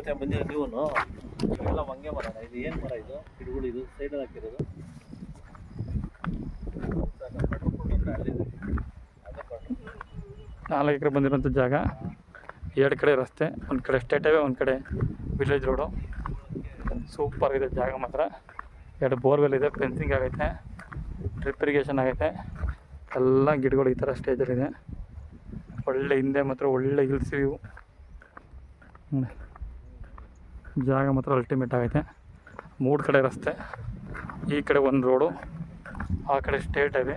ಜೊತೆ ಬಂದಿರೋ ನೀವು ಇವೆಲ್ಲ ಹೊಂಗೆ ಮರ. ಇದು ಏನು ಮರ? ಇದು ಗಿಡಗಳು ಇದು ಸೈಡಲ್ಲಿ ಹಾಕಿರೋದು. 4 ಎಕರೆ ಬಂದಿರೋಂಥ ಜಾಗ. 2 ಕಡೆ ರಸ್ತೆ, ಒಂದು ಕಡೆ ಸ್ಟೇಟ್ ಹೈವೇ, ಒಂದು ಕಡೆ ವಿಲೇಜ್ ರೋಡು. ಸೂಪರ್ ಇದೆ ಜಾಗ ಮಾತ್ರ. 2 ಬೋರ್ವೆಲ್ ಇದೆ, ಫೆನ್ಸಿಂಗ್ ಆಗೈತೆ, ಡ್ರಿಪ್ ಇರಿಗೇಷನ್ ಆಗೈತೆ. ಎಲ್ಲ ಗಿಡಗಳು ಈ ಥರ ಸ್ಟೇಜಲ್ಲಿದೆ. ಒಳ್ಳೆ ಹಿಂದೆ ಮಾತ್ರ ಒಳ್ಳೆ ಹಿಲ್ಸ್ ವ್ಯೂ. ಜಾಗ ಮಾತ್ರ ಅಲ್ಟಿಮೇಟ್ ಆಗೈತೆ. 3 ಕಡೆ ರಸ್ತೆ, ಈ ಕಡೆ ಒಂದು ರೋಡು, ಆ ಕಡೆ ಸ್ಟೇಟ್ ಹೈವೇ,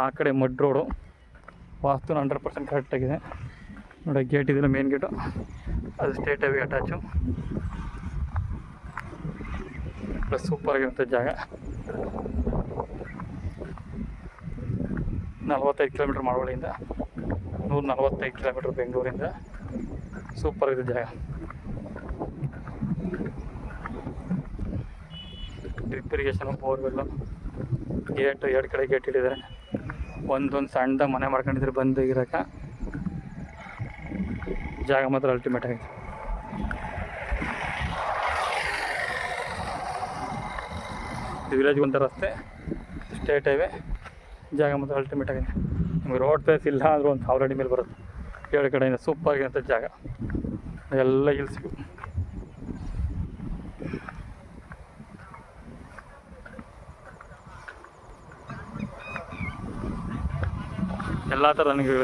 ಆ ಕಡೆ ಮಡ್ ರೋಡು. ವಾಸ್ತು 100% ಕರೆಕ್ಟಾಗಿದೆ ನೋಡಿ. ಗೇಟ್ ಇದೆಯಲ್ಲ, ಮೇನ್ ಗೇಟು, ಅದು ಸ್ಟೇಟ್ ಹೈವೇ ಅಟ್ಯಾಚು. ಪ್ಲಸ್ ಸೂಪರಾಗಿರುತ್ತೆ ಜಾಗ. 45 ಕಿಲೋಮೀಟ್ರ್ ಮಾಡವಳ್ಳಿಯಿಂದ, 145 ಕಿಲೋಮೀಟ್ರ್ ಬೆಂಗಳೂರಿಂದ. ಸೂಪರ್ ಇದೆ ಜಾಗ. ಡ್ರಿಪ್ ಇರಿಗೇಷನು, ಬೋರ್ವೆಲ್ಲು, ಗೇಟು, 2 ಕಡೆ ಗೇಟ್ ಇಟ್ಟಿದ್ದಾರೆ. ಒಂದೊಂದು ಸಣ್ಣದಾಗಿ ಮನೆ ಮಾಡ್ಕೊಂಡಿದ್ರೆ ಬಂದು ಇರೋಕೆ. ಜಾಗ ಮಾತ್ರ ಅಲ್ಟಿಮೇಟ್ ಆಗಿದೆ. ವಿಲೇಜ್ಗೆ ಒಂದು ರಸ್ತೆ, ಸ್ಟೇಟ್ ಹೈವೇ, ಜಾಗ ಮಾತ್ರ ಅಲ್ಟಿಮೇಟ್ ಆಗಿದೆ. ನಿಮಗೆ ರೋಡ್ ಫೇಸ್ ಇಲ್ಲ ಅಂದರೂ ಒಂದು 1000 ಅಡಿ ಮೇಲೆ ಬರುತ್ತೆ. 2 ಕಡೆಯಿಂದ ಸೂಪರಾಗಿರುತ್ತೆ ಜಾಗ. ಎಲ್ಲ ಹಿಲ್ಸ್ ವ್ಯೂ. ಎಲ್ಲ ಥರ ನನಗೆ